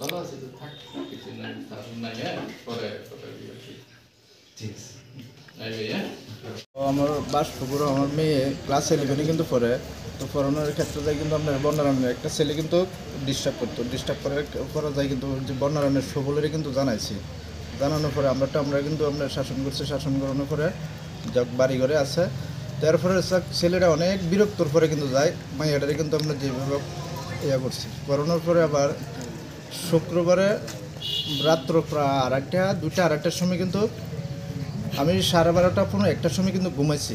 ভালো আছে তো থাক কিছু নাই নাই পরে ঠিক আছে আমার বাসপুকুর আমার মেয়ে ক্লাস 11 কিন্তু পড়ে তো পড়ানোর ক্ষেত্রে কিন্তু আপনার বন্যারণ্যের একটা ছেলে কিন্তু ডিস্টার্ব করা যায় কিন্তু যে বন্যারণ্যের সকলেরই কিন্তু জানানোর পরে আমরা কিন্তু আপনার শাসন করানোর পরে যাক বাড়ি ঘরে আছে তারপরে ছেলেটা অনেক বিরক্তর পরে কিন্তু যায় মাইয়াটারে কিন্তু আমরা যেভাবে ইয়া করছি করানোর পরে আবার শুক্রবারে রাত্র প্রায় 2:30-2:30টার সময় কিন্তু আমি 12:30-1টার সময় কিন্তু ঘুমাইছি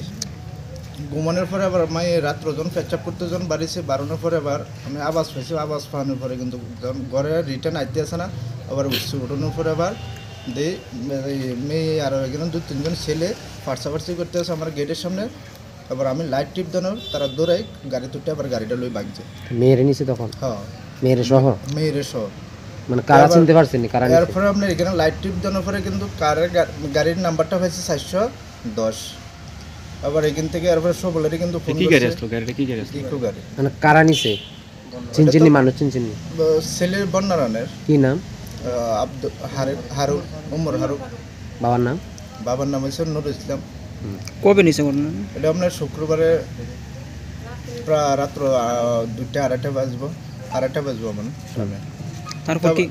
ঘুমানোর পরে আবার মায়ের রাত্র যখন পেচ্ছাপ করতে যখন বাড়িছে বাড়ানোর পরে আবার আমি আওয়াজ পাইছি আওয়াজ পাওয়ানোর পরে কিন্তু যখন ঘরে রিটার্ন আইতে আসে না আবার উঠছি উঠানোর পরে আবার মেয়ে আরও এখানে 2-3জন ছেলে ফার্সাফার্সি করতে আসে আমার গেটের সামনে আবার আমি লাইট টিপ দেওয়ার তারা দৌড়াই গাড়ি তুলতে আবার গাড়িটা লই বাগছে মেয়ের নিচে তখন হ্যাঁ মেয়ের সহ মানে কারা চিনতে পারছেন কারা এরপরে আপনার এখানে লাইট টিপ দেওয়ার পরে কিন্তু গাড়ির নাম্বারটা হয়েছে 410 আবার এখান থেকে এরপরে সবলেরই কিন্তু ফোন ইকো গাড়ি মানে কারা নিছে চিনচিনি মানুষ চিনচিনি ছেলের বন্যারণের কি নাম হারুন ওমর হারুন বাবার নাম হচ্ছে নুরুল ইসলাম কবে নিছে এটা আপনার শুক্রবারে প্রায় রাত্র 2:30-2:30 বাজবো আমার সামনে তারপর কি